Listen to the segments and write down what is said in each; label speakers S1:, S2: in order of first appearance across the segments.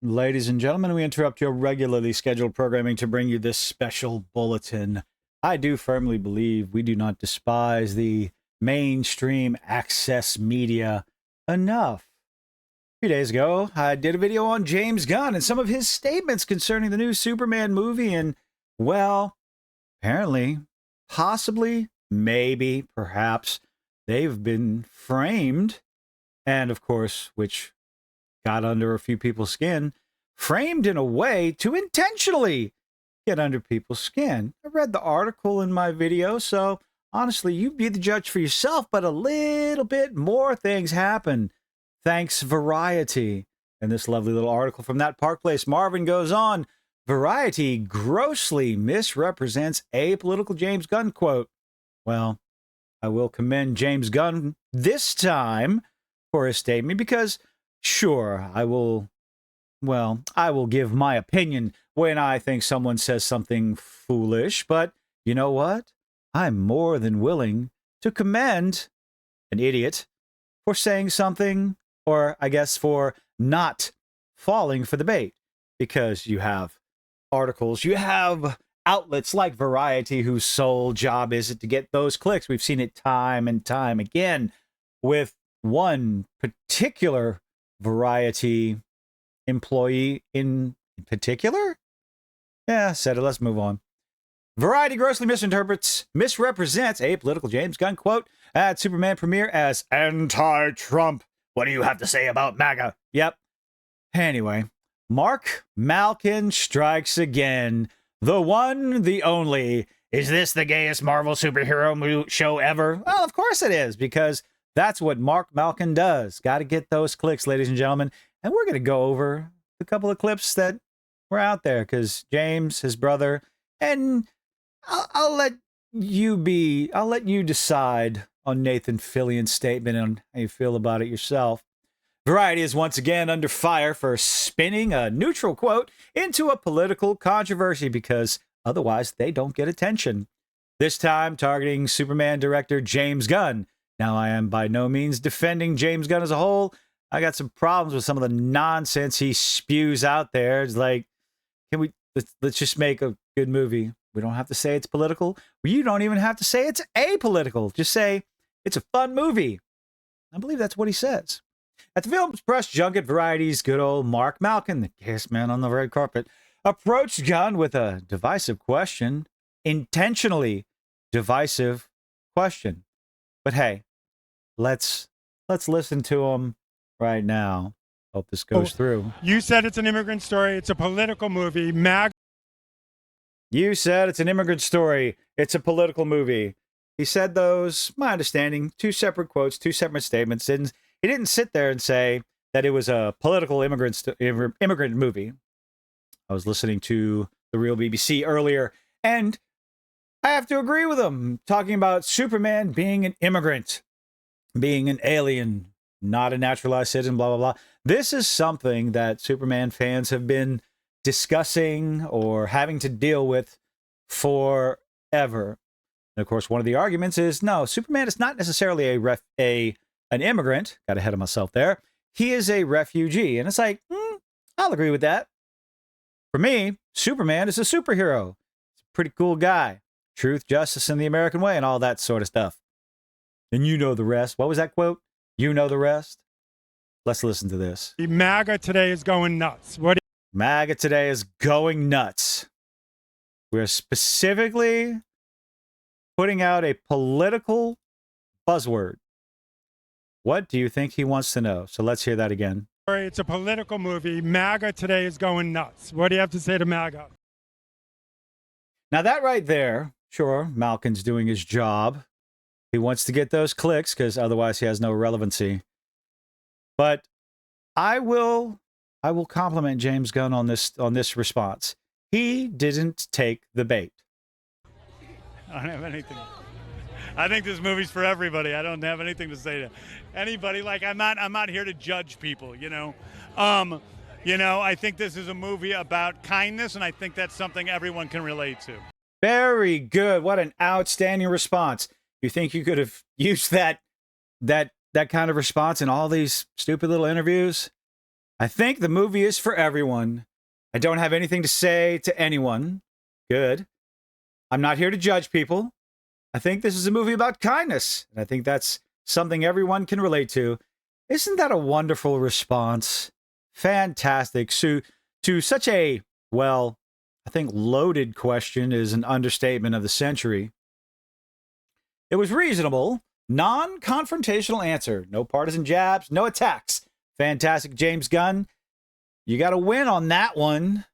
S1: Ladies and gentlemen, we interrupt your regularly scheduled programming to bring you this special bulletin. I do firmly believe we do not despise the mainstream access media enough. A few days ago, I did a video on James Gunn and some of his statements concerning the new Superman movie, and, well, apparently, possibly, maybe, perhaps, they've been framed, and of course, which got under a few people's skin, framed in a way to intentionally get under people's skin. I read the article in my video, so honestly, you be the judge for yourself, but a little bit more things happen. Thanks, Variety. In this lovely little article from that Park Place, Marvin goes on, Variety grossly misrepresents apolitical James Gunn quote. Well, I will commend James Gunn this time for his statement because sure, I will give my opinion when I think someone says something foolish, but you know what? I'm more than willing to commend an idiot for saying something, or I guess for not falling for the bait, because you have articles, you have outlets like Variety whose sole job is it to get those clicks. We've seen it time and time again with one particular Variety employee in particular? Yeah, said it. Let's move on. Variety grossly misrepresents apolitical James Gunn quote at Superman premiere as anti-Trump. What do you have to say about MAGA? Yep. Anyway, Mark Malkin strikes again. The one, the only. Is this the gayest Marvel superhero show ever? Well, of course it is, because that's what Mark Malkin does. Got to get those clicks, ladies and gentlemen. And we're going to go over a couple of clips that were out there because James, his brother, and I'll let you decide on Nathan Fillion's statement and how you feel about it yourself. Variety is once again under fire for spinning a neutral quote into a political controversy because otherwise they don't get attention. This time targeting Superman director James Gunn. Now, I am by no means defending James Gunn as a whole. I got some problems with some of the nonsense he spews out there. It's like, let's just make a good movie. We don't have to say it's political. You don't even have to say it's apolitical. Just say it's a fun movie. I believe that's what he says. At the film's press junket, Variety's good old Mark Malkin, the gayest man on the red carpet, approached Gunn with a divisive question, intentionally divisive question. But hey, let's listen to him right now. Hope this goes through.
S2: You said it's an immigrant story. It's a political movie.
S1: You said it's an immigrant story. It's a political movie. He said those, my understanding, two separate quotes, two separate statements. And he didn't sit there and say that it was a political immigrant movie. I was listening to the Real BBC earlier, and I have to agree with him, talking about Superman being an immigrant, being an alien, not a naturalized citizen, blah, blah, blah. This is something that Superman fans have been discussing or having to deal with forever. And of course, one of the arguments is, no, Superman is not necessarily an immigrant. Got ahead of myself there. He is a refugee. And it's like, I'll agree with that. For me, Superman is a superhero. He's a pretty cool guy. Truth, justice, and the American way, and all that sort of stuff. And you know the rest. What was that quote? You know the rest. Let's listen to this.
S2: MAGA today is going nuts.
S1: MAGA today is going nuts. We're specifically putting out a political buzzword. What do you think he wants to know? So let's hear that again.
S2: It's a political movie. MAGA today is going nuts. What do you have to say to MAGA?
S1: Now that right there, sure, Malkin's doing his job. He wants to get those clicks because otherwise he has no relevancy. But I will compliment James Gunn on this response. He didn't take the bait.
S3: I don't have anything. I think this movie's for everybody. I don't have anything to say to anybody. Like I'm not here to judge people. I think this is a movie about kindness, and I think that's something everyone can relate to.
S1: Very good. What an outstanding response. You think you could have used that kind of response in all these stupid little interviews? I think the movie is for everyone. I don't have anything to say to anyone. Good. I'm not here to judge people. I think this is a movie about kindness. And I think that's something everyone can relate to. Isn't that a wonderful response? Fantastic. So, to such a, well, I think loaded question is an understatement of the century. It was reasonable, non-confrontational answer. No partisan jabs, no attacks. Fantastic, James Gunn. You got to win on that one.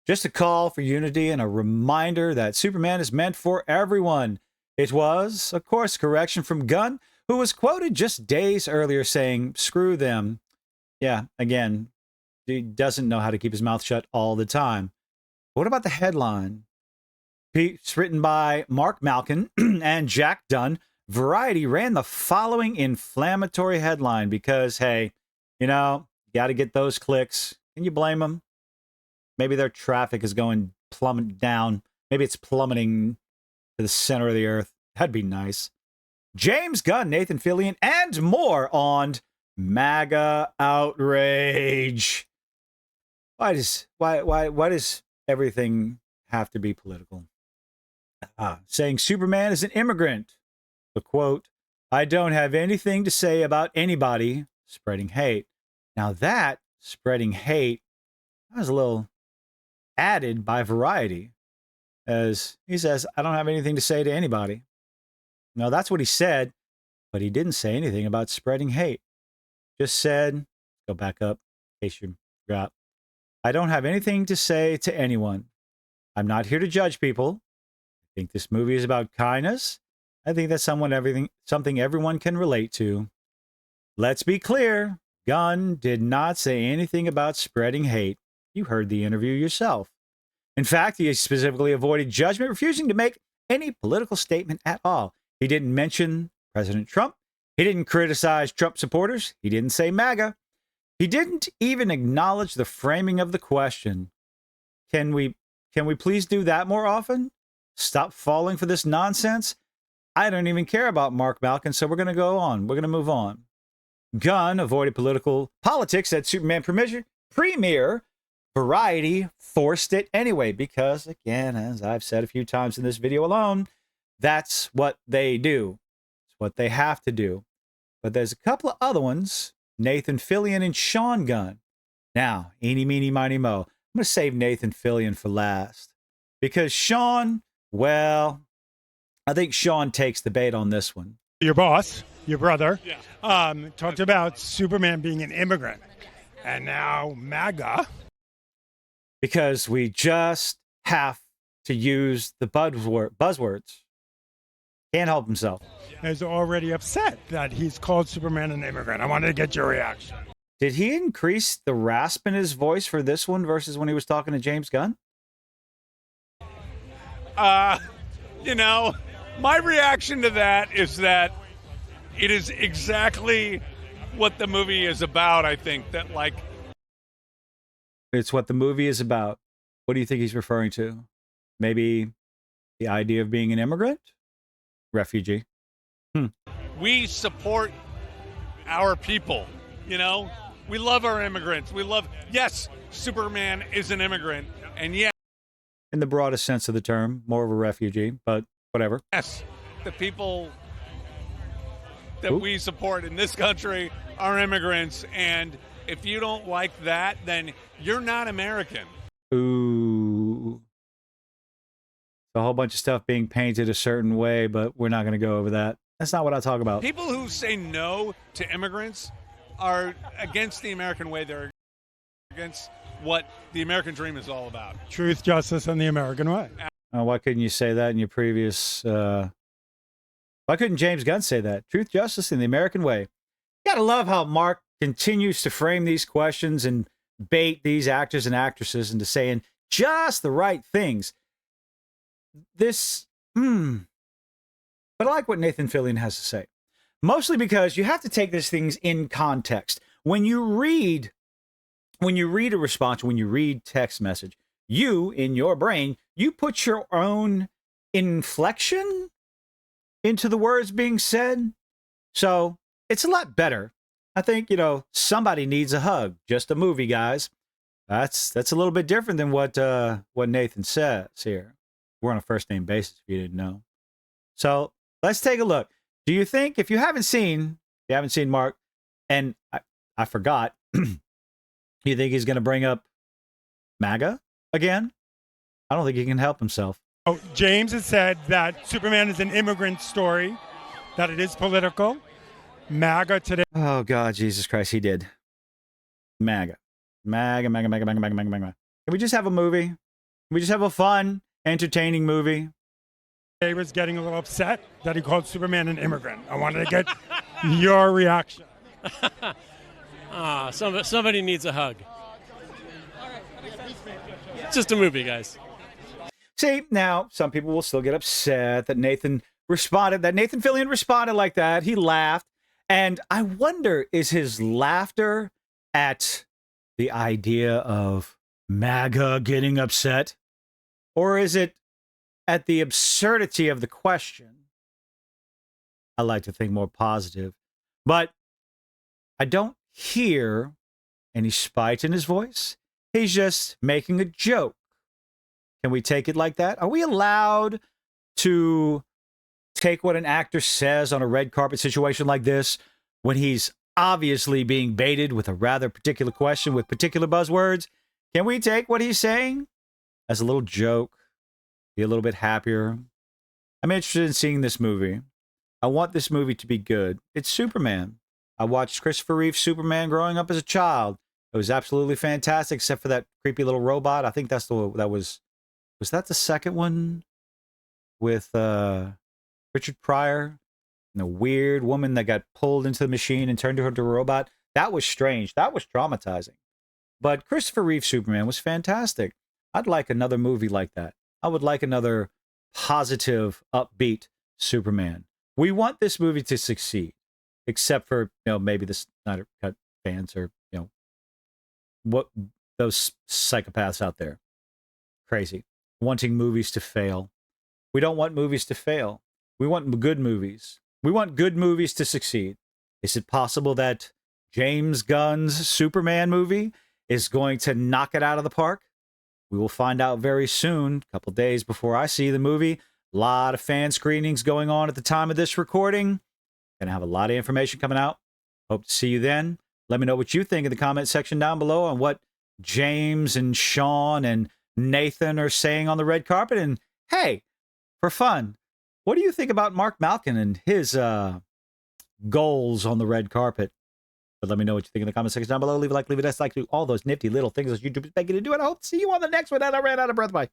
S1: Just a call for unity and a reminder that Superman is meant for everyone. It was, of course, correction from Gunn, who was quoted just days earlier saying, screw them. Yeah, again, he doesn't know how to keep his mouth shut all the time. What about the headline? It's written by Mark Malkin and Jack Dunn. Variety ran the following inflammatory headline because, hey, you know, got to get those clicks. Can you blame them? Maybe their traffic is going plummet down. Maybe it's plummeting to the center of the earth. That'd be nice. James Gunn, Nathan Fillion, and more on MAGA outrage. Why does everything have to be political? Saying Superman is an immigrant. The quote, I don't have anything to say about anybody spreading hate. Now that spreading hate, that was a little added by Variety, as he says, I don't have anything to say to anybody. No, that's what he said, but he didn't say anything about spreading hate. Just said, go back up, in case you forgot. I don't have anything to say to anyone. I'm not here to judge people. I think this movie is about kindness. I think that's something everyone can relate to. Let's be clear. Gunn did not say anything about spreading hate. You heard the interview yourself. In fact, he specifically avoided judgment, refusing to make any political statement at all. He didn't mention President Trump. He didn't criticize Trump supporters. He didn't say MAGA. He didn't even acknowledge the framing of the question. Can we please do that more often? Stop falling for this nonsense? I don't even care about Mark Malkin, so we're going to go on. We're going to move on. Gunn avoided politics at Superman premiere. Variety forced it anyway because, again, as I've said a few times in this video alone, that's what they do. It's what they have to do. But there's a couple of other ones, Nathan Fillion and Sean Gunn. Now, eeny, meeny, miny, mo. I'm going to save Nathan Fillion for last because Sean, well, I think Sean takes the bait on this one.
S2: Your boss, your brother, talked about Superman being an immigrant. And now MAGA.
S1: Because we just have to use the buzzwords. Can't help himself.
S2: Is already upset that he's called Superman an immigrant. I wanted to get your reaction.
S1: Did he increase the rasp in his voice for this one versus when he was talking to James Gunn?
S3: You know, my reaction to that is that it is exactly what the movie is about, I think. That, like,
S1: it's what the movie is about. What do you think he's referring to? Maybe the idea of being an immigrant? Refugee?
S3: We support our people, you know? We love our immigrants. Yes, Superman is an immigrant, and yes,
S1: In the broadest sense of the term, more of a refugee, but whatever.
S3: the people that we support in this country are immigrants, and if you don't like that, then you're not American.
S1: Ooh. A whole bunch of stuff being painted a certain way, but we're not going to go over that. That's not what I talk about.
S3: People who say no to immigrants are against the American way. They're against what the American dream is all about.
S2: Truth, justice, and the American way.
S1: Why couldn't you say that in your previous... why couldn't James Gunn say that? Truth, justice, and the American way. You gotta love how Mark continues to frame these questions and bait these actors and actresses into saying just the right things. But I like what Nathan Fillion has to say. Mostly because you have to take these things in context. When you read a response, when you read text message, you, in your brain, you put your own inflection into the words being said. So it's a lot better. I think, somebody needs a hug. Just a movie, guys. That's a little bit different than what Nathan says here. We're on a first name basis, if you didn't know. So let's take a look. Do you think, if you haven't seen Mark, and I forgot, you think he's going to bring up MAGA again? I don't think he can help himself.
S2: Oh, James has said that Superman is an immigrant story, that it is political. MAGA today.
S1: Oh, God, Jesus Christ, he did. MAGA. MAGA. Can we just have a movie? Can we just have a fun, entertaining movie?
S2: He was getting a little upset that he called Superman an immigrant. I wanted to get your reaction.
S4: Somebody needs a hug. It's just a movie, guys.
S1: See, now, some people will still get upset that Nathan Fillion responded like that. He laughed. And I wonder, is his laughter at the idea of MAGA getting upset? Or is it at the absurdity of the question? I like to think more positive. But I don't hear any spite in his voice. He's just making a joke. Can we take it like that? Are we allowed to take what an actor says on a red carpet situation like this when he's obviously being baited with a rather particular question with particular buzzwords? Can we take what he's saying as a little joke? Be a little bit happier? I'm interested in seeing this movie. I want this movie to be good. It's Superman. I watched Christopher Reeve's Superman growing up as a child. It was absolutely fantastic, except for that creepy little robot. I think that was that the second one with Richard Pryor and the weird woman that got pulled into the machine and turned her into a robot? That was strange. That was traumatizing. But Christopher Reeve's Superman was fantastic. I'd like another movie like that. I would like another positive, upbeat Superman. We want this movie to succeed, except for, maybe the Snyder Cut fans or, what those psychopaths out there. Crazy. Wanting movies to fail. We don't want movies to fail. We want good movies. We want good movies to succeed. Is it possible that James Gunn's Superman movie is going to knock it out of the park? We will find out very soon, a couple days before I see the movie. A lot of fan screenings going on at the time of this recording. Gonna have a lot of information coming out. Hope to see you then. Let me know what you think in the comment section down below on what James and Sean and Nathan are saying on the red carpet. And hey, for fun, what do you think about Mark Malkin and his goals on the red carpet? But let me know what you think in the comment section down below. Leave a like, leave a dislike, do all those nifty little things that YouTube is begging you to do. And I hope to see you on the next one. And I ran out of breath. Bye.